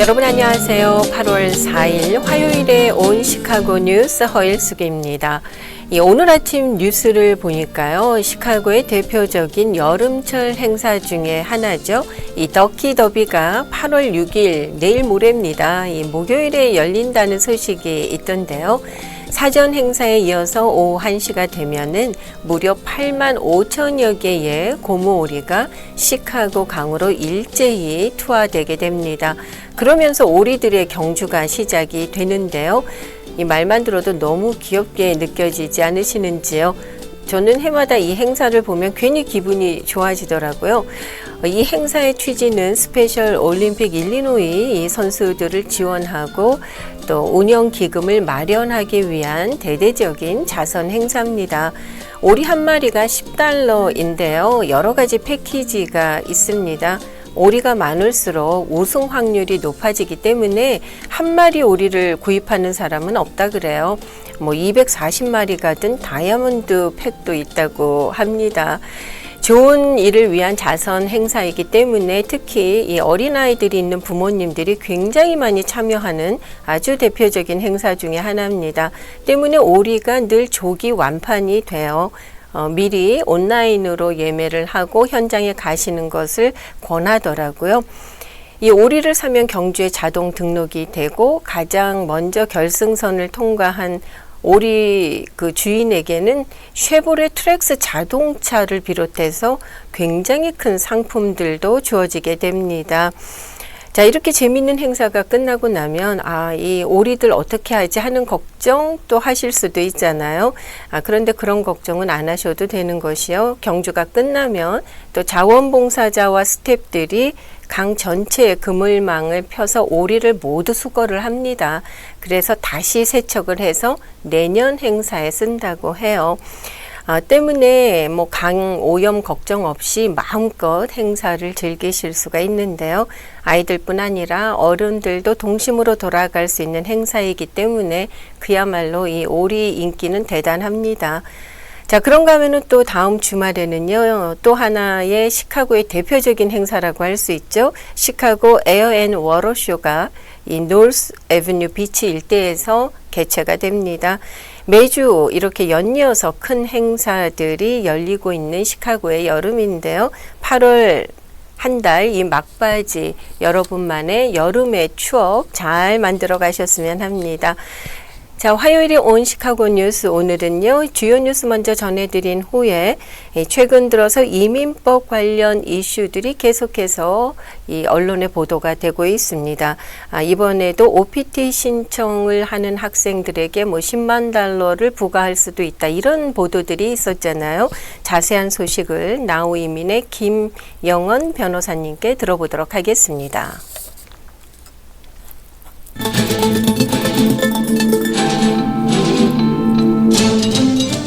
여러분 안녕하세요. 8월 4일 화요일에 온 시카고 뉴스 허일숙입니다. 오늘 아침 뉴스를 보니까요. 시카고의 대표적인 여름철 행사 중에 하나죠. 이 더키 더비가 8월 6일 내일 모레입니다. 이 목요일에 열린다는 소식이 있던데요. 사전 행사에 이어서 오후 1시가 되면은 무려 8만 5천여 개의 고무오리가 시카고 강으로 일제히 투하되게 됩니다. 그러면서 오리들의 경주가 시작이 되는데요. 이 말만 들어도 너무 귀엽게 느껴지지 않으시는지요? 저는 해마다 이 행사를 보면 괜히 기분이 좋아지더라고요. 이 행사의 취지는 스페셜 올림픽 일리노이 선수들을 지원하고 또 운영 기금을 마련하기 위한 대대적인 자선 행사입니다. 오리 한 마리가 $10인데요. 여러 가지 패키지가 있습니다. 오리가 많을수록 우승 확률이 높아지기 때문에 한 마리 오리를 구입하는 사람은 없다 그래요. 240마리가 든 다이아몬드 팩도 있다고 합니다. 좋은 일을 위한 자선 행사이기 때문에 특히 이 어린아이들이 있는 부모님들이 굉장히 많이 참여하는 아주 대표적인 행사 중에 하나입니다. 때문에 오리가 늘 조기 완판이 돼요. 미리 온라인으로 예매를 하고 현장에 가시는 것을 권하더라고요. 이 오리를 사면 경주에 자동 등록이 되고 가장 먼저 결승선을 통과한 오리 그 주인에게는 쉐보레 트랙스 자동차를 비롯해서 굉장히 큰 상품들도 주어지게 됩니다. 자, 이렇게 재미있는 행사가 끝나고 나면 이 오리들 어떻게 하지 하는 걱정 또 하실 수도 있잖아요. 그런데 그런 걱정은 안 하셔도 되는 것이요. 경주가 끝나면 또 자원봉사자와 스태프들이 강 전체에 그물망을 펴서 오리를 모두 수거를 합니다. 그래서 다시 세척을 해서 내년 행사에 쓴다고 해요. 때문에 강 오염 걱정 없이 마음껏 행사를 즐기실 수가 있는데요. 아이들뿐 아니라 어른들도 동심으로 돌아갈 수 있는 행사이기 때문에 그야말로 이 오리 인기는 대단합니다. 자, 그런가 하면은 또 다음 주말에는요, 또 하나의 시카고의 대표적인 행사라고 할 수 있죠. 시카고 에어 앤 워터 쇼가 이 노스 애비뉴 비치 일대에서 개최가 됩니다. 매주 이렇게 연이어서 큰 행사들이 열리고 있는 시카고의 여름인데요. 8월 한 달 이 막바지 여러분만의 여름의 추억 잘 만들어 가셨으면 합니다. 자, 화요일에 온 시카고 뉴스 오늘은요. 주요 뉴스 먼저 전해드린 후에 최근 들어서 이민법 관련 이슈들이 계속해서 이 언론에 보도가 되고 있습니다. 이번에도 OPT 신청을 하는 학생들에게 $100,000를 부과할 수도 있다. 이런 보도들이 있었잖아요. 자세한 소식을 나우 이민의 김영원 변호사님께 들어보도록 하겠습니다.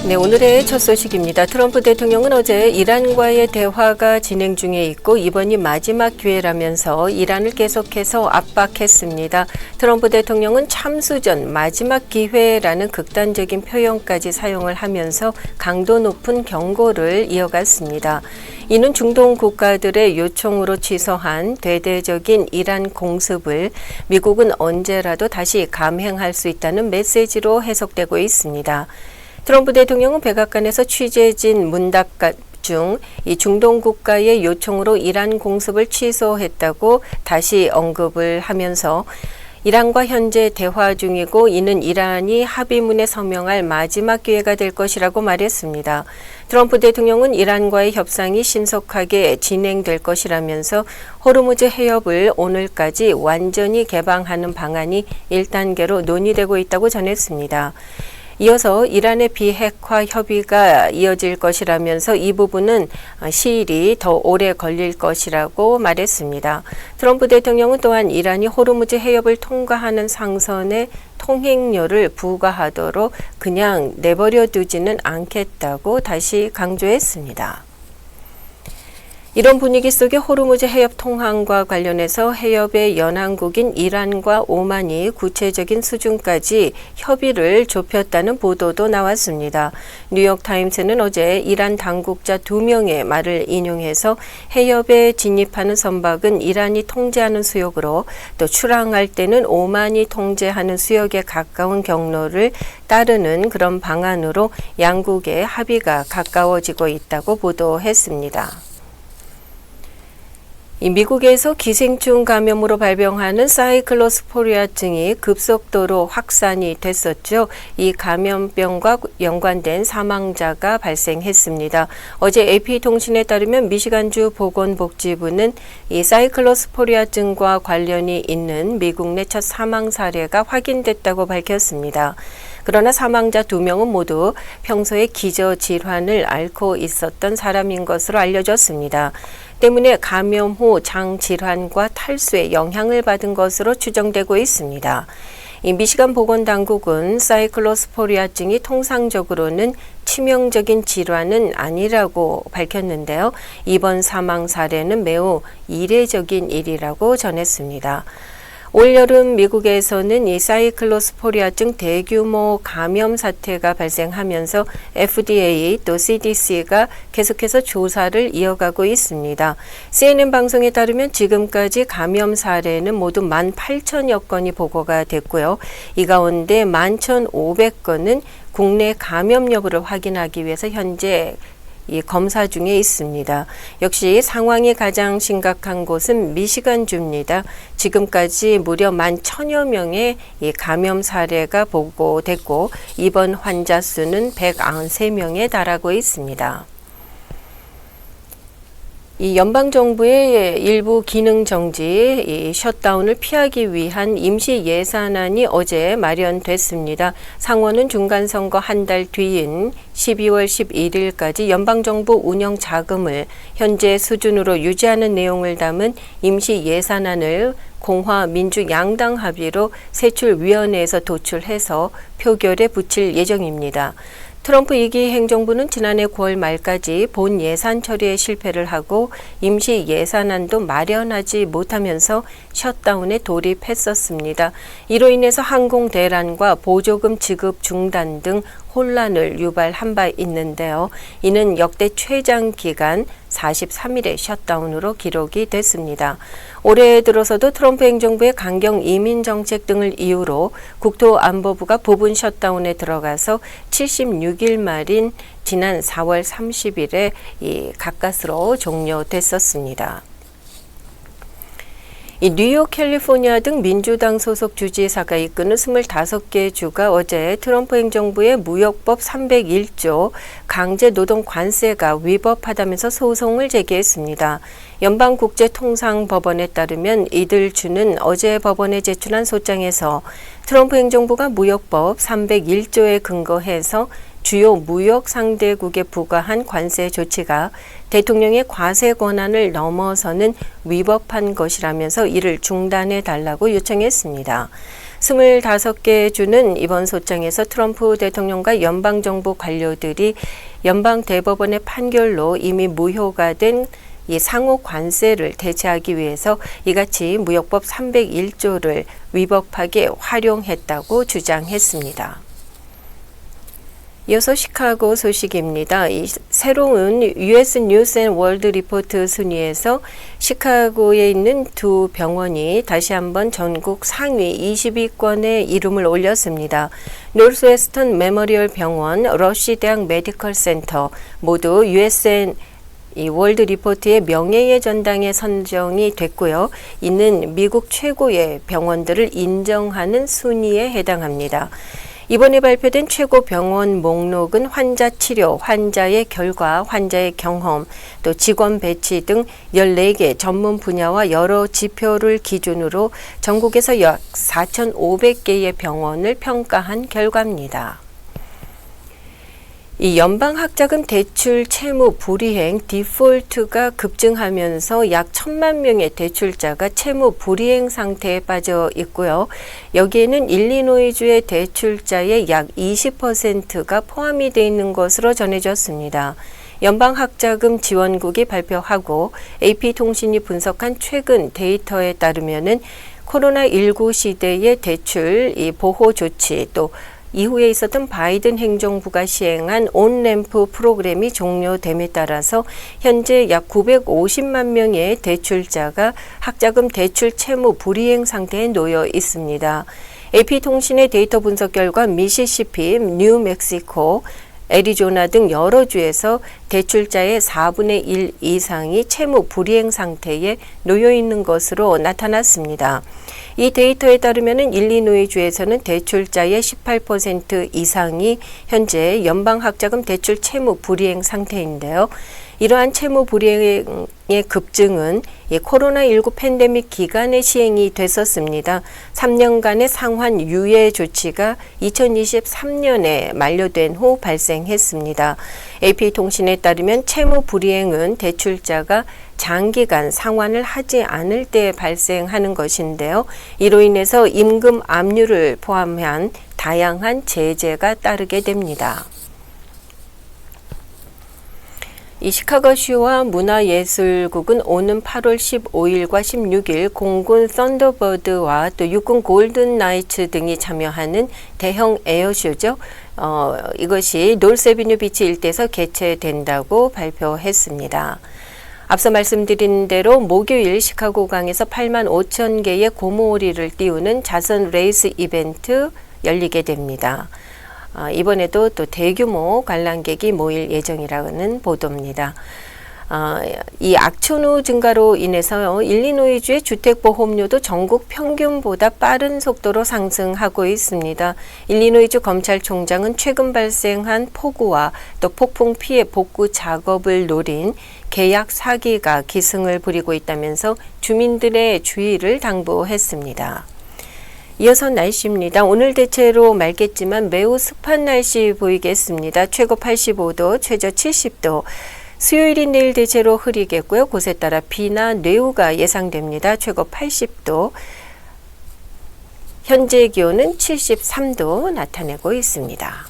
네, 오늘의 첫 소식입니다. 트럼프 대통령은 어제 이란과의 대화가 진행 중에 있고 이번이 마지막 기회라면서 이란을 계속해서 압박했습니다. 트럼프 대통령은 참수 전 마지막 기회라는 극단적인 표현까지 사용을 하면서 강도 높은 경고를 이어갔습니다. 이는 중동 국가들의 요청으로 취소한 대대적인 이란 공습을 미국은 언제라도 다시 감행할 수 있다는 메시지로 해석되고 있습니다. 트럼프 대통령은 백악관에서 취재진 문답 중 이 중동 국가의 요청으로 이란 공습을 취소했다고 다시 언급을 하면서 이란과 현재 대화 중이고 이는 이란이 합의문에 서명할 마지막 기회가 될 것이라고 말했습니다. 트럼프 대통령은 이란과의 협상이 신속하게 진행될 것이라면서 호르무즈 해협을 오늘까지 완전히 개방하는 방안이 1단계로 논의되고 있다고 전했습니다. 이어서 이란의 비핵화 협의가 이어질 것이라면서 이 부분은 시일이 더 오래 걸릴 것이라고 말했습니다. 트럼프 대통령은 또한 이란이 호르무즈 해협을 통과하는 상선에 통행료를 부과하도록 그냥 내버려 두지는 않겠다고 다시 강조했습니다. 이런 분위기 속에 호르무즈 해협 통항과 관련해서 해협의 연안국인 이란과 오만이 구체적인 수준까지 협의를 좁혔다는 보도도 나왔습니다. 뉴욕타임스는 어제 이란 당국자 2명의 말을 인용해서 해협에 진입하는 선박은 이란이 통제하는 수역으로 또 출항할 때는 오만이 통제하는 수역에 가까운 경로를 따르는 그런 방안으로 양국의 합의가 가까워지고 있다고 보도했습니다. 미국에서 기생충 감염으로 발병하는 사이클로스포리아증이 급속도로 확산이 됐었죠. 이 감염병과 연관된 사망자가 발생했습니다. 어제 AP통신에 따르면 미시간주 보건복지부는 이 사이클로스포리아증과 관련이 있는 미국 내 첫 사망 사례가 확인됐다고 밝혔습니다. 그러나 사망자 2명은 모두 평소에 기저질환을 앓고 있었던 사람인 것으로 알려졌습니다. 때문에 감염 후 장질환과 탈수에 영향을 받은 것으로 추정되고 있습니다. 이 미시간 보건당국은 사이클로스포리아증이 통상적으로는 치명적인 질환은 아니라고 밝혔는데요. 이번 사망 사례는 매우 이례적인 일이라고 전했습니다. 올여름 미국에서는 이 사이클로스포리아증 대규모 감염 사태가 발생하면서 FDA 또 CDC가 계속해서 조사를 이어가고 있습니다. CNN 방송에 따르면 지금까지 감염 사례는 모두 18,000여 건이 보고가 됐고요. 이 가운데 11,500건은 국내 감염 여부를 확인하기 위해서 현재 검사 중에 있습니다. 역시 상황이 가장 심각한 곳은 미시간주입니다. 지금까지 무려 11,000여 명의 감염 사례가 보고됐고 입원 환자 수는 193명에 달하고 있습니다. 이 연방정부의 일부 기능 정지, 이 셧다운을 피하기 위한 임시 예산안이 어제 마련됐습니다. 상원은 중간선거 한 달 뒤인 12월 11일까지 연방정부 운영 자금을 현재 수준으로 유지하는 내용을 담은 임시 예산안을 공화, 민주 양당 합의로 세출위원회에서 도출해서 표결에 붙일 예정입니다. 트럼프 2기 행정부는 지난해 9월 말까지 본 예산 처리에 실패를 하고 임시 예산안도 마련하지 못하면서 셧다운에 돌입했었습니다. 이로 인해서 항공 대란과 보조금 지급 중단 등 혼란을 유발한 바 있는데요. 이는 역대 최장 기간 43일의 셧다운으로 기록이 됐습니다. 올해 들어서도 트럼프 행정부의 강경 이민 정책 등을 이유로 국토안보부가 부분 셧다운에 들어가서 76일 말인 지난 4월 30일에 가까스로 종료됐었습니다. 이 뉴욕, 캘리포니아 등 민주당 소속 주지사가 이끄는 25개 주가 어제 트럼프 행정부의 무역법 301조 강제 노동 관세가 위법하다면서 소송을 제기했습니다. 연방국제통상법원에 따르면 이들 주는 어제 법원에 제출한 소장에서 트럼프 행정부가 무역법 301조에 근거해서 주요 무역 상대국에 부과한 관세 조치가 대통령의 과세 권한을 넘어서는 위법한 것이라면서 이를 중단해 달라고 요청했습니다. 25개 주는 이번 소장에서 트럼프 대통령과 연방정부 관료들이 연방대법원의 판결로 이미 무효가 된 이 상호 관세를 대체하기 위해서 이같이 무역법 301조를 위법하게 활용했다고 주장했습니다. 이어서 시카고 소식입니다. 이 새로운 US 뉴스 앤 월드 리포트 순위에서 시카고에 있는 두 병원이 다시 한번 전국 상위 20위권에 이름을 올렸습니다. 노스웨스턴 메모리얼 병원, 러쉬 대학 메디컬 센터 모두 US 이 월드 리포트의 명예의 전당에 선정이 됐고요. 이는 미국 최고의 병원들을 인정하는 순위에 해당합니다. 이번에 발표된 최고 병원 목록은 환자 치료, 환자의 결과, 환자의 경험, 또 직원 배치 등 14개 전문 분야와 여러 지표를 기준으로 전국에서 약 4,500개의 병원을 평가한 결과입니다. 이 연방학자금 대출 채무 불이행 디폴트가 급증하면서 약 1,000만 명의 대출자가 채무 불이행 상태에 빠져 있고요. 여기에는 일리노이주의 대출자의 약 20%가 포함이 되어 있는 것으로 전해졌습니다. 연방학자금 지원국이 발표하고 AP통신이 분석한 최근 데이터에 따르면은 코로나19 시대의 대출 보호 조치 또 이후에 있었던 바이든 행정부가 시행한 온램프 프로그램이 종료됨에 따라서 현재 약 950만 명의 대출자가 학자금 대출 채무 불이행 상태에 놓여 있습니다. AP통신의 데이터 분석 결과 미시시피, 뉴멕시코, 애리조나 등 여러 주에서 대출자의 4분의 1 이상이 채무 불이행 상태에 놓여 있는 것으로 나타났습니다. 이 데이터에 따르면 일리노이주에서는 대출자의 18% 이상이 현재 연방학자금 대출 채무 불이행 상태인데요. 이러한 채무 불이행의 급증은 코로나19 팬데믹 기간에 시행이 됐었습니다. 3년간의 상환 유예 조치가 2023년에 만료된 후 발생했습니다. AP통신에 따르면 채무 불이행은 대출자가 장기간 상환을 하지 않을 때 발생하는 것인데요. 이로 인해서 임금 압류를 포함한 다양한 제재가 따르게 됩니다. 이 시카고시와 문화예술국은 오는 8월 15일과 16일 공군 썬더버드와 또 육군 골든 나이츠 등이 참여하는 대형 에어쇼죠. 이것이 노스애비뉴 비치 일대에서 개최된다고 발표했습니다. 앞서 말씀드린 대로 목요일 시카고강에서 8만 5천 개의 고무오리를 띄우는 자선 레이스 이벤트 열리게 됩니다. 이번에도 또 대규모 관람객이 모일 예정이라는 보도입니다. 이 악천후 증가로 인해서요, 일리노이주의 주택보험료도 전국 평균보다 빠른 속도로 상승하고 있습니다. 일리노이주 검찰총장은 최근 발생한 폭우와 또 폭풍 피해 복구 작업을 노린 계약 사기가 기승을 부리고 있다면서 주민들의 주의를 당부했습니다. 이어서 날씨입니다. 오늘 대체로 맑겠지만 매우 습한 날씨 보이겠습니다. 최고 85도, 최저 70도. 수요일인 내일 대체로 흐리겠고요. 곳에 따라 비나 뇌우가 예상됩니다. 최고 80도. 현재 기온은 73도 나타내고 있습니다.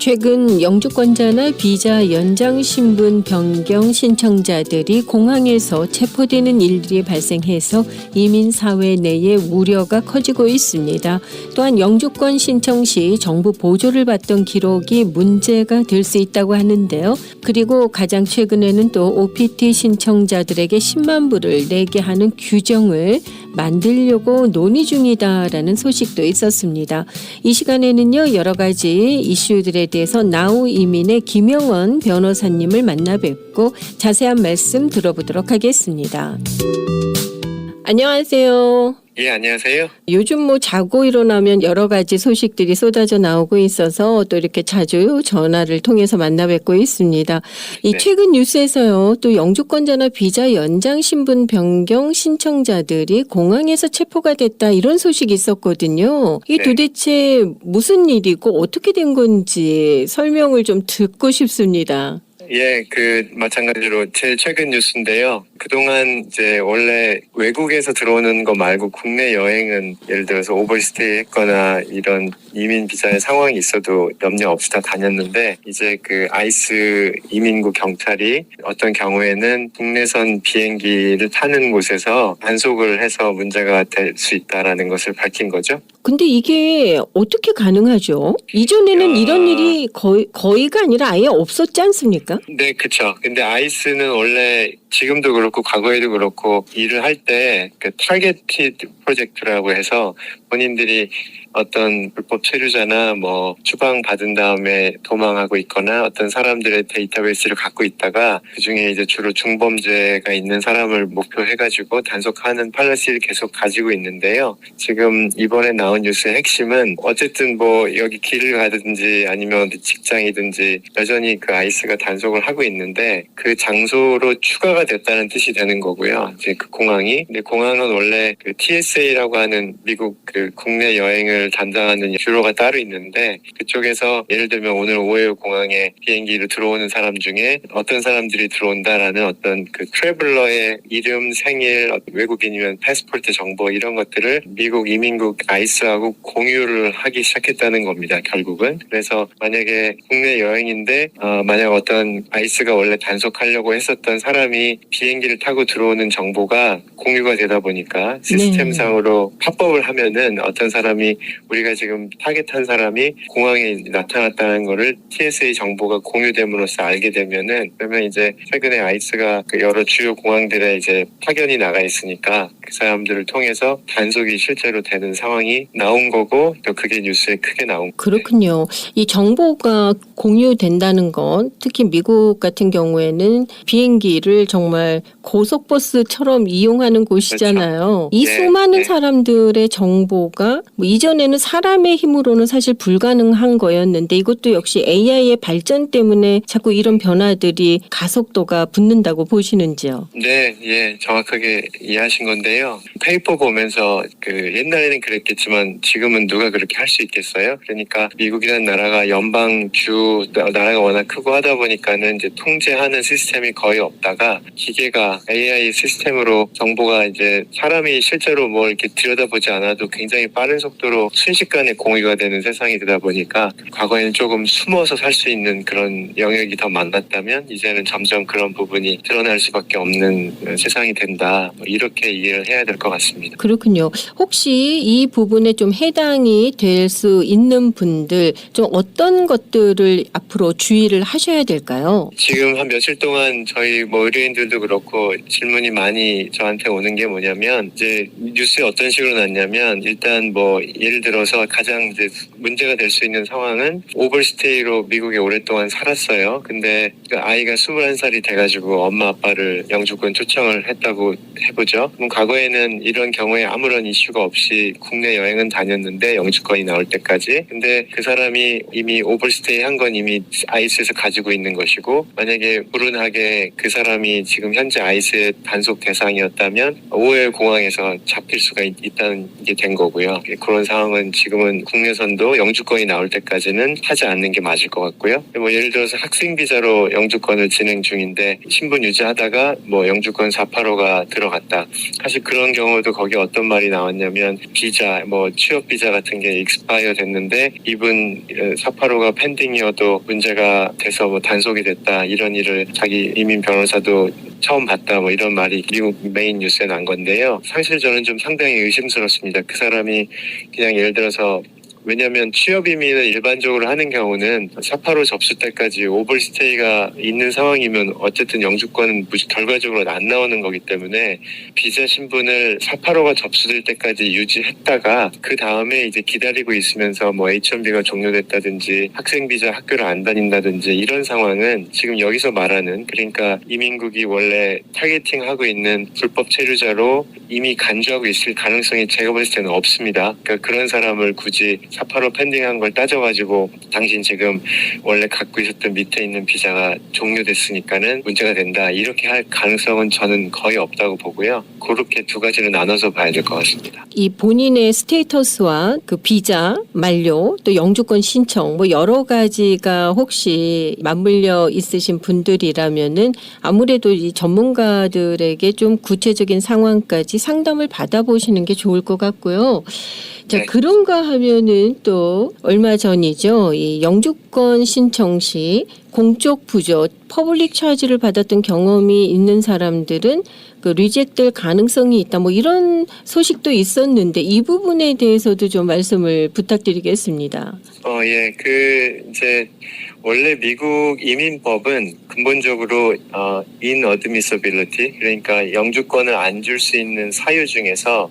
최근 영주권자나 비자 연장 신분 변경 신청자들이 공항에서 체포되는 일들이 발생해서 이민 사회 내에 우려가 커지고 있습니다. 또한 영주권 신청 시 정부 보조를 받던 기록이 문제가 될 수 있다고 하는데요. 그리고 가장 최근에는 또 OPT 신청자들에게 10만 불을 내게 하는 규정을 만들려고 논의 중이다라는 소식도 있었습니다. 이 시간에는요, 여러 가지 이슈들에 대해서 나우 이민의 김영원 변호사님을 만나 뵙고 자세한 말씀 들어보도록 하겠습니다. 안녕하세요. 예, 안녕하세요. 요즘 자고 일어나면 여러 가지 소식들이 쏟아져 나오고 있어서 또 이렇게 자주 전화를 통해서 만나 뵙고 있습니다. 이 최근 뉴스에서요, 또 영주권자나 비자 연장 신분 변경 신청자들이 공항에서 체포가 됐다 이런 소식이 있었거든요. 이게 도대체 무슨 일이고 어떻게 된 건지 설명을 좀 듣고 싶습니다. 예, 마찬가지로 제일 최근 뉴스인데요. 그동안 이제 원래 외국에서 들어오는 거 말고 국내 여행은 예를 들어서 오버스테이 했거나 이런 이민 비자의 상황이 있어도 염려 없이 다 다녔는데, 이제 아이스 이민국 경찰이 어떤 경우에는 국내선 비행기를 타는 곳에서 단속을 해서 문제가 될 수 있다라는 것을 밝힌 거죠. 근데 이게 어떻게 가능하죠? 이전에는 이런 일이 거의가 아니라 아예 없었지 않습니까? 네, 그렇죠. 근데 아이스는 원래 지금도 그렇고 과거에도 그렇고 일을 할 때 타겟티드 프로젝트라고 해서 본인들이 어떤 불법 체류자나 추방 받은 다음에 도망하고 있거나 어떤 사람들의 데이터베이스를 갖고 있다가 그중에 이제 주로 중범죄가 있는 사람을 목표해가지고 단속하는 팔러시를 계속 가지고 있는데요. 지금 이번에 나온 뉴스의 핵심은 어쨌든 여기 길을 가든지 아니면 직장이든지 여전히 아이스가 단속을 하고 있는데 그 장소로 추가가 됐다는 뜻이 되는 거고요. 이제 공항이. 근데 공항은 원래 TSA라고 하는 미국 그 국내 여행을 담당하는 뷰로가 따로 있는데 그쪽에서 예를 들면 오늘 오헤오 공항에 비행기로 들어오는 사람 중에 어떤 사람들이 들어온다라는 어떤 그 트래블러의 이름, 생일, 외국인이면 패스포트 정보 이런 것들을 미국 이민국 아이스하고 공유를 하기 시작했다는 겁니다. 결국은. 그래서 만약에 국내 여행인데 만약 어떤 아이스가 원래 단속하려고 했었던 사람이 비행기를 타고 들어오는 정보가 공유가 되다 보니까 시스템상으로 팝업을 하면은 어떤 사람이 우리가 지금 타겟한 사람이 공항에 나타났다는 거를 TSA 정보가 공유됨으로써 알게 되면은 그러면 이제 최근에 아이스가 그 여러 주요 공항들에 이제 파견이 나가 있으니까 그 사람들을 통해서 단속이 실제로 되는 상황이 나온 거고 또 그게 뉴스에 크게 나온 거예요. 그렇군요. 이 정보가 공유된다는 건 특히 미국 같은 경우에는 비행기를 정말 고속버스처럼 이용하는 곳이잖아요. 그렇죠. 이 네, 수많은 네. 사람들의 정보가 뭐 이전에는 사람의 힘으로는 사실 불가능한 거였는데 이것도 역시 AI의 발전 때문에 자꾸 이런 변화들이 가속도가 붙는다고 보시는지요? 네, 예, 정확하게 이해하신 건데요. 페이퍼 보면서 그 옛날에는 그랬겠지만 지금은 누가 그렇게 할 수 있겠어요? 그러니까 미국이라는 나라가 연방주 나라가 워낙 크고 하다 보니까는 이제 통제하는 시스템이 거의 없다가 기계가 AI 시스템으로 정보가 이제 사람이 실제로 뭘 이렇게 들여다보지 않아도 굉장히 빠른 속도로 순식간에 공유가 되는 세상이 되다 보니까 과거에는 조금 숨어서 살 수 있는 그런 영역이 더 많았다면 이제는 점점 그런 부분이 드러날 수밖에 없는 세상이 된다. 이렇게 이해를 해야 될 것 같습니다. 그렇군요. 혹시 이 부분에 좀 해당이 될 수 있는 분들 좀 어떤 것들을 앞으로 주의를 하셔야 될까요? 지금 한 며칠 동안 저희 뭐 의료인들도 그렇고 질문이 많이 저한테 오는 게 뭐냐면 이제 뉴스에 어떤 식으로 났냐면 일단 뭐 예를 들어서 가장 이제 문제가 될 수 있는 상황은 오버스테이로 미국에 오랫동안 살았어요. 근데 그 아이가 21살이 돼가지고 엄마 아빠를 영주권 초청을 했다고 해보죠. 그럼 과거에는 이런 경우에 아무런 이슈가 없이 국내 여행은 다녔는데 영주권이 나올 때까지. 근데 그 사람이 이미 오버스테이 한 건 이미 아이스에서 가지고 있는 것이고 만약에 불운하게 그 사람이 지금 현재 아이스의 단속 대상이었다면 오헤오 공항에서 잡힐 수가 있다는 게 된 거고요. 그런 상황은 지금은 국내선도 영주권이 나올 때까지는 하지 않는 게 맞을 것 같고요. 뭐 예를 들어서 학생 비자로 영주권을 진행 중인데 신분 유지하다가 뭐 영주권 485가 들어갔다. 사실 그런 경우도 거기 어떤 말이 나왔냐면 비자 뭐 취업 비자 같은 게 익스파이어 됐는데 이분 485가 펜딩이어도 문제가 돼서 뭐 단속이 됐다. 이런 일을 자기 이민 변호사도 처음 봤다 뭐 이런 말이 미국 메인 뉴스에 난 건데요. 사실 저는 좀 상당히 의심스럽습니다. 그 사람이 그냥 예를 들어서 왜냐하면 취업 이민을 일반적으로 하는 경우는 485 접수 때까지 오버스테이가 있는 상황이면 어쨌든 영주권은 결과적으로 안 나오는 거기 때문에 비자 신분을 485가 접수될 때까지 유지했다가 그 다음에 이제 기다리고 있으면서 뭐 H-1B가 종료됐다든지 학생 비자 학교를 안 다닌다든지 이런 상황은 지금 여기서 말하는 그러니까 이민국이 원래 타겟팅하고 있는 불법 체류자로 이미 간주하고 있을 가능성이 제가 봤을 때는 없습니다. 그러니까 그런 사람을 굳이 485 펜딩한 걸 따져가지고 당신 지금 원래 갖고 있었던 밑에 있는 비자가 종료됐으니까는 문제가 된다. 이렇게 할 가능성은 저는 거의 없다고 보고요. 그렇게 두 가지로 나눠서 봐야 될 것 같습니다. 이 본인의 스테이터스와 그 비자 만료 또 영주권 신청 뭐 여러 가지가 혹시 맞물려 있으신 분들이라면은 아무래도 이 전문가들에게 좀 구체적인 상황까지 상담을 받아보시는 게 좋을 것 같고요. 자, 네. 그런가 하면은 또 얼마 전이죠. 이 영주권 신청 시 공적 부조, 퍼블릭 차지를 받았던 경험이 있는 사람들은 그 리젝트될 가능성이 있다. 뭐 이런 소식도 있었는데 이 부분에 대해서도 좀 말씀을 부탁드리겠습니다. 예. 이제 원래 미국 이민법은 근본적으로 inadmissibility 그러니까 영주권을 안 줄 수 있는 사유 중에서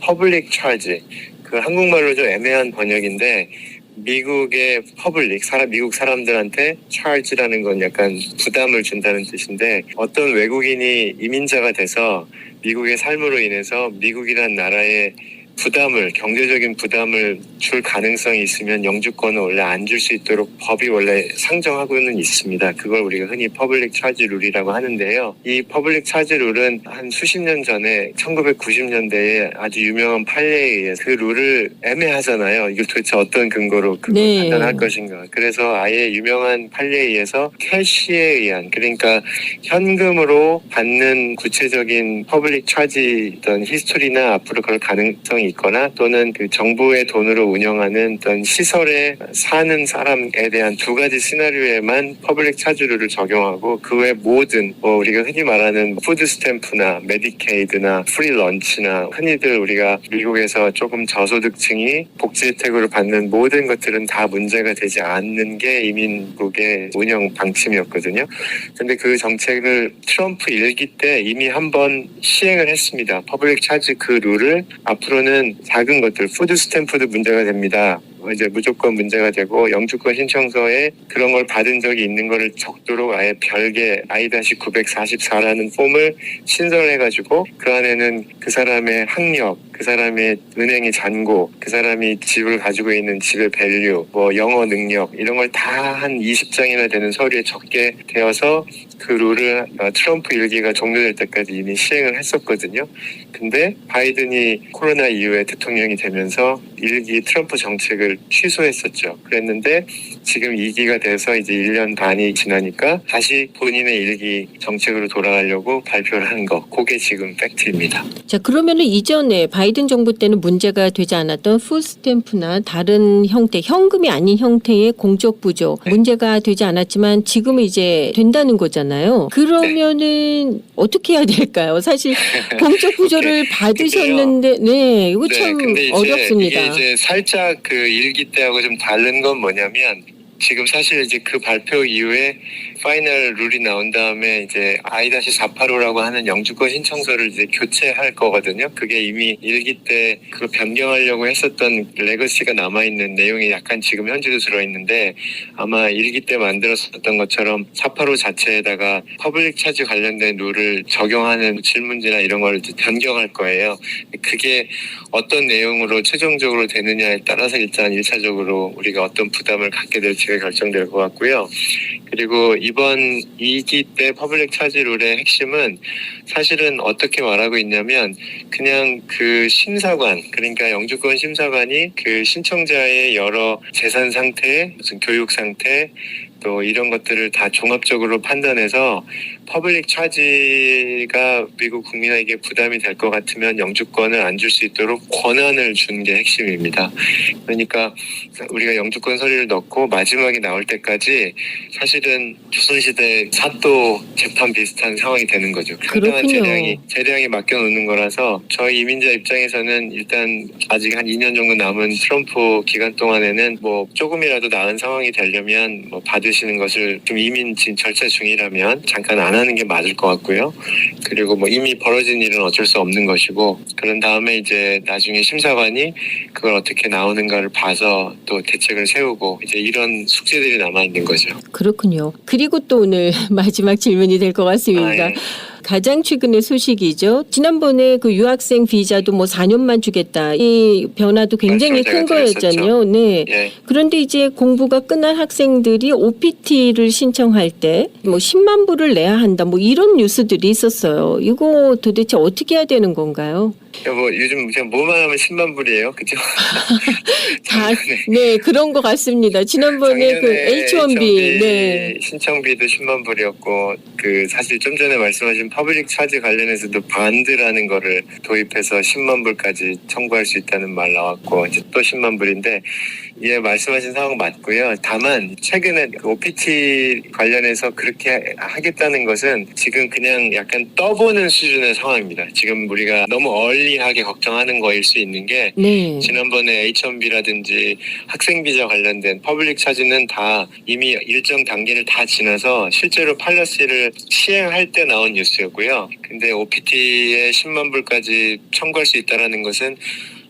퍼블릭 차지 그 한국말로 좀 애매한 번역인데 미국의 퍼블릭 미국 사람들한테 charge라는 건 약간 부담을 준다는 뜻인데 어떤 외국인이 이민자가 돼서 미국의 삶으로 인해서 미국이란 나라의 경제적인 부담을 줄 가능성이 있으면 영주권을 원래 안 줄 수 있도록 법이 원래 상정하고는 있습니다. 그걸 우리가 흔히 퍼블릭 차지 룰이라고 하는데요. 이 퍼블릭 차지 룰은 한 수십 년 전에 1990년대에 아주 유명한 판례에 의해서 그 룰을 애매하잖아요. 이걸 도대체 어떤 근거로 그걸 네. 판단할 것인가. 그래서 아예 유명한 판례에 의해서 캐시에 의한, 그러니까 현금으로 받는 구체적인 퍼블릭 차지 어떤 히스토리나 앞으로 그럴 가능성이 있거나 또는 그 정부의 돈으로 운영하는 어떤 시설에 사는 사람에 대한 두 가지 시나리오에만 퍼블릭 차지 룰을 적용하고 그 외 모든 우리가 흔히 말하는 푸드 스탬프나 메디케이드나 프리 런치나 흔히들 우리가 미국에서 조금 저소득층이 복지 혜택으로 받는 모든 것들은 다 문제가 되지 않는 게 이민국의 운영 방침이었거든요. 그런데 그 정책을 트럼프 일기 때 이미 한번 시행을 했습니다. 퍼블릭 차지 그 룰을 앞으로는 작은 것들, 푸드 스탬프도 문제가 됩니다. 이제 무조건 문제가 되고 영주권 신청서에 그런 걸 받은 적이 있는 거를 적도록 아예 별개 I-944라는 폼을 신설해가지고 그 안에는 그 사람의 학력, 그 사람의 은행의 잔고, 그 사람이 집을 가지고 있는 집의 밸류, 영어 능력 이런 걸 다 한 20장이나 되는 서류에 적게 되어서 그 룰을 트럼프 일기가 종료될 때까지 이미 시행을 했었거든요. 근데 바이든이 코로나 이후에 대통령이 되면서 일기 트럼프 정책을 취소했었죠. 그랬는데 지금 2기가 돼서 이제 1년 반이 지나니까 다시 본인의 일기 정책으로 돌아가려고 발표를 한 거. 그게 지금 팩트입니다. 자, 그러면은 이전에 바이든 정부 때는 문제가 되지 않았던 푸드스탬프나 다른 형태, 현금이 아닌 형태의 공적 부조 문제가 되지 않았지만 지금은 이제 된다는 거잖아요. 그러면은 어떻게 해야 될까요? 사실 공적 부조를 받으셨는데, 네, 이거 참 근데 이제 어렵습니다. 이게 이제 살짝 그 일기 때하고 좀 다른 건 뭐냐면 지금 사실 이제 그 발표 이후에 파이널 룰이 나온 다음에 이제 I-485라고 하는 영주권 신청서를 이제 교체할 거거든요. 그게 이미 일기 때 그거 변경하려고 했었던 레거시가 남아있는 내용이 약간 지금 현재도 들어있는데 아마 일기 때 만들었었던 것처럼 485 자체에다가 퍼블릭 차지 관련된 룰을 적용하는 질문지나 이런 걸 이제 변경할 거예요. 그게 어떤 내용으로 최종적으로 되느냐에 따라서 일단 1차적으로 우리가 어떤 부담을 갖게 될지가 결정될 것 같고요. 그리고 이번 2기 때 퍼블릭 차지 룰의 핵심은 사실은 어떻게 말하고 있냐면 그냥 그 심사관, 그러니까 영주권 심사관이 그 신청자의 여러 재산 상태, 무슨 교육 상태, 또 이런 것들을 다 종합적으로 판단해서 퍼블릭 차지가 미국 국민에게 부담이 될 것 같으면 영주권을 안 줄 수 있도록 권한을 준 게 핵심입니다. 그러니까 우리가 영주권 서류를 넣고 마지막에 나올 때까지 사실은 조선시대 사또 재판 비슷한 상황이 되는 거죠. 상당한 재량이 맡겨놓는 거라서 저희 이민자 입장에서는 일단 아직 한 2년 정도 남은 트럼프 기간 동안에는 조금이라도 나은 상황이 되려면 받으시는 것을 좀 이민 절차 중이라면 잠깐 안 하는 게 맞을 것 같고요. 그리고 이미 벌어진 일은 어쩔 수 없는 것이고 그런 다음에 이제 나중에 심사관이 그걸 어떻게 나오는가를 봐서 또 대책을 세우고 이제 이런 숙제들이 남아 있는 거죠. 그렇군요. 그리고 또 오늘 마지막 질문이 될 것 같습니다. 예. 가장 최근의 소식이죠. 지난번에 그 유학생 비자도 4년만 주겠다. 이 변화도 굉장히 큰 거였잖아요. 네. 예. 그런데 이제 공부가 끝난 학생들이 OPT를 신청할 때 10만 불을 내야 한다. 이런 뉴스들이 있었어요. 이거 도대체 어떻게 해야 되는 건가요? 요즘 그냥 뭐만 하면 10만 불이에요. 그죠? 네, 그런 것 같습니다. 지난번에 그 H1B 네. 신청비도 10만 불이었고 사실 좀 전에 말씀하신 퍼블릭 차지 관련해서도 반드라는 거를 도입해서 10만 불까지 청구할 수 있다는 말 나왔고 이제 또 10만 불인데 예, 말씀하신 상황 맞고요. 다만 최근에 OPT 관련해서 그렇게 하겠다는 것은 지금 그냥 약간 떠보는 수준의 상황입니다. 지금 우리가 너무 얼리하게 걱정하는 거일 수 있는 게 네. 지난번에 H1B라든지 학생 비자 관련된 퍼블릭 차지는 다 이미 일정 단계를 다 지나서 실제로 팔러시를 시행할 때 나온 뉴스였고요. 근데 OPT에 10만 불까지 청구할 수 있다는 것은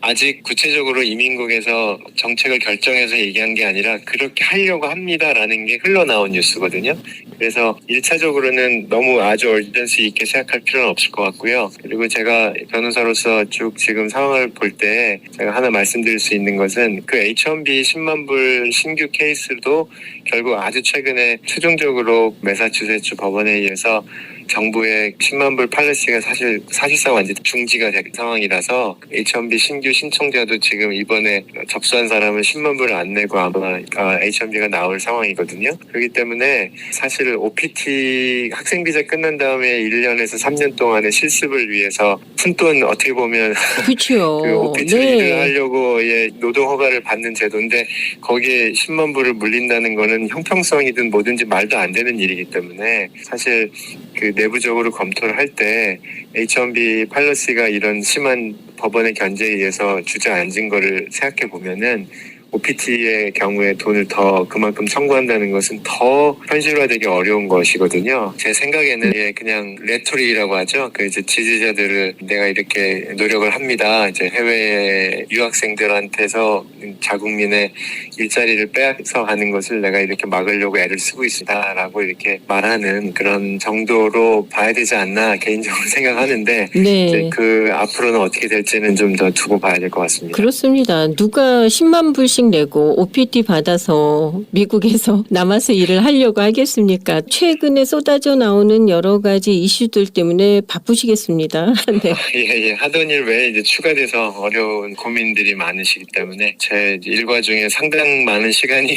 아직 구체적으로 이민국에서 정책을 결정해서 얘기한 게 아니라 그렇게 하려고 합니다라는 게 흘러나온 뉴스거든요. 그래서 1차적으로는 너무 아주 얼전시 있게 생각할 필요는 없을 것 같고요. 그리고 제가 변호사로서 쭉 지금 상황을 볼 때 제가 하나 말씀드릴 수 있는 것은 그 H-1B 10만 불 신규 케이스도 결국 아주 최근에 최종적으로 매사추세츠 법원에 의해서 정부의 10만 불 팔레시가 사실상 완전 중지가 된 상황이라서 H-1B 신규 신청자도 지금 이번에 접수한 사람은 10만 불을 안 내고 아마 H-1B가 나올 상황이거든요. 그렇기 때문에 사실 OPT 학생 비자 끝난 다음에 1년에서 3년 동안의 실습을 위해서 푼돈 어떻게 보면 그렇죠. 그 OPT 일을 하려고 노동 허가를 받는 제도인데 거기에 10만 불을 물린다는 거는 형평성이든 뭐든지 말도 안 되는 일이기 때문에 사실 그 내부적으로 검토를 할 때 H-1B 팔러시가 이런 심한 법원의 견제에 의해서 주저앉은 거를 생각해 보면은 OPT의 경우에 돈을 더 그만큼 청구한다는 것은 더 현실화되기 어려운 것이거든요. 제 생각에는 그냥 레토릭이라고 하죠. 그 이제 지지자들을 내가 이렇게 노력을 합니다. 이제 해외 유학생들한테서 자국민의 일자리를 빼앗아 가는 것을 내가 이렇게 막으려고 애를 쓰고 있습니다라고 이렇게 말하는 그런 정도로 봐야 되지 않나 개인적으로 생각하는데 네. 이제 그 앞으로는 어떻게 될지는 좀 더 두고 봐야 될 것 같습니다. 그렇습니다. 누가 10만 불씩 내고 OPT 받아서 미국에서 남아서 일을 하려고 하겠습니까? 최근에 쏟아져 나오는 여러 가지 이슈들 때문에 바쁘시겠습니다. 네. 예. 하던 일 외에 이제 추가돼서 어려운 고민들이 많으시기 때문에 제 일과 중에 상당 많은 시간이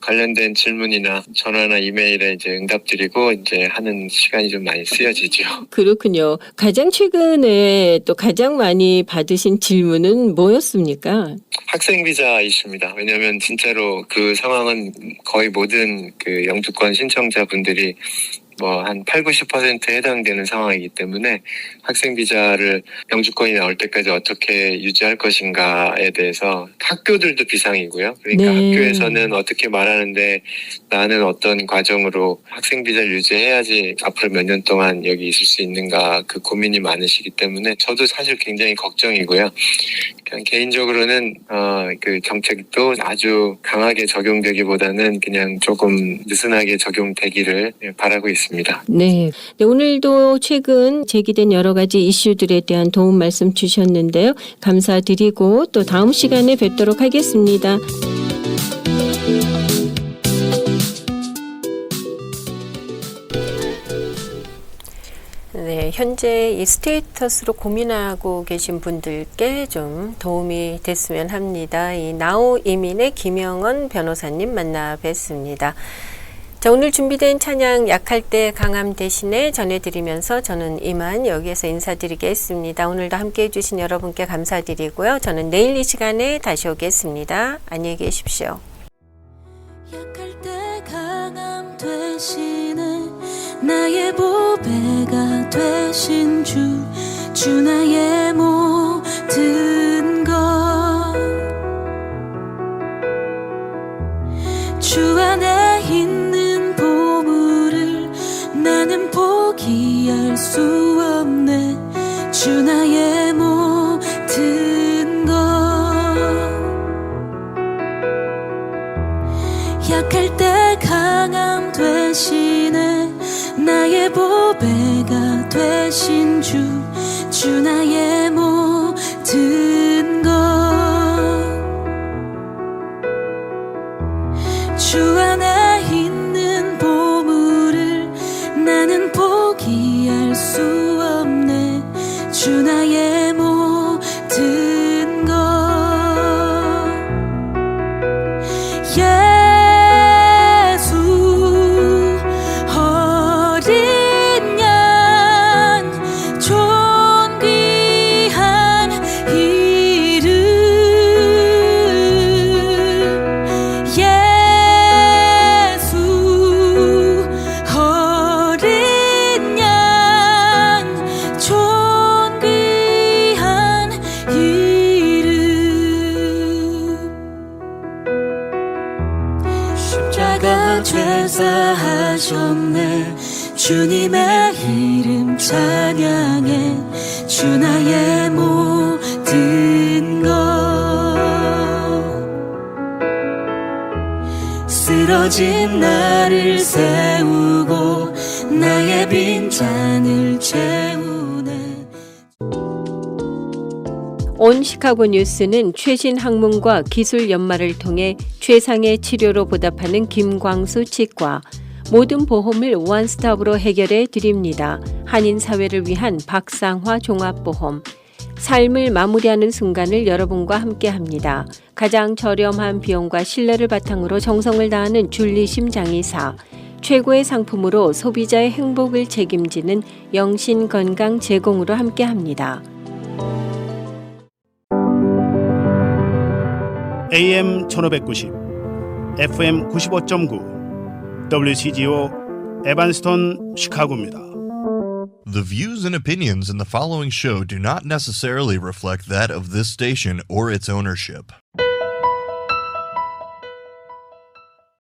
관련된 질문이나 전화나 이메일에 이제 응답드리고 이제 하는 시간이 좀 많이 쓰여지죠. 그렇군요. 가장 최근에 또 가장 많이 받으신 질문은 뭐였습니까? 학생 비자 이슈입니다. 왜냐하면 진짜로 그 상황은 거의 모든 그 영주권 신청자분들이 뭐 한 80~90%에 해당되는 상황이기 때문에 학생 비자를 영주권이 나올 때까지 어떻게 유지할 것인가에 대해서 학교들도 비상이고요. 그러니까 네. 학교에서는 어떻게 말하는데 나는 어떤 과정으로 학생 비자를 유지해야지 앞으로 몇 년 동안 여기 있을 수 있는가 그 고민이 많으시기 때문에 저도 사실 굉장히 걱정이고요. 그냥 개인적으로는 그 정책도 아주 강하게 적용되기보다는 그냥 조금 느슨하게 적용되기를 바라고 있습니다. 네. 네, 오늘도 최근 제기된 여러 가지 이슈들에 대한 도움 말씀 주셨는데요. 감사드리고 또 다음 시간에 뵙도록 하겠습니다. 네, 현재 이 스테이터스로 고민하고 계신 분들께 좀 도움이 됐으면 합니다. 이 나우 이민의 김영원 변호사님 만나 뵙습니다. 자, 오늘 준비된 찬양 약할 때 강함 대신에 전해드리면서 저는 이만 여기에서 인사드리겠습니다. 오늘도 함께해 주신 여러분께 감사드리고요. 저는 내일 이 시간에 다시 오겠습니다. 안녕히 계십시오. 약할 때 강함 되시네 나의 보배가 되신 주 나의 모든 것 주 안에 있는 보물을 나는 포기할 수 없네 주 나의 모든 것 약할 때 강함 되시네 나의 보배가 되신 주 나의 모든 것 주 안에 있는 보물을 나는 포기할 수 없네 주 나의 모든 것 죄사하셨네 주님의 이름 찬양해 주 나의 모든 것 쓰러진 나를 세우고 나의 빈잔을 채우네. 온 시카고 뉴스는 최신 학문과 기술 연마를 통해 최상의 치료로 보답하는 김광수 치과, 모든 보험을 원스톱으로 해결해 드립니다. 한인 사회를 위한 박상화 종합보험, 삶을 마무리하는 순간을 여러분과 함께합니다. 가장 저렴한 비용과 신뢰를 바탕으로 정성을 다하는 줄리심 장의사, 최고의 상품으로 소비자의 행복을 책임지는 영신 건강 제공으로 함께합니다. AM 1590, FM 95.9, WCGO 에반스톤 시카고입니다. The views and opinions in the following show do not necessarily reflect that of this station or its ownership.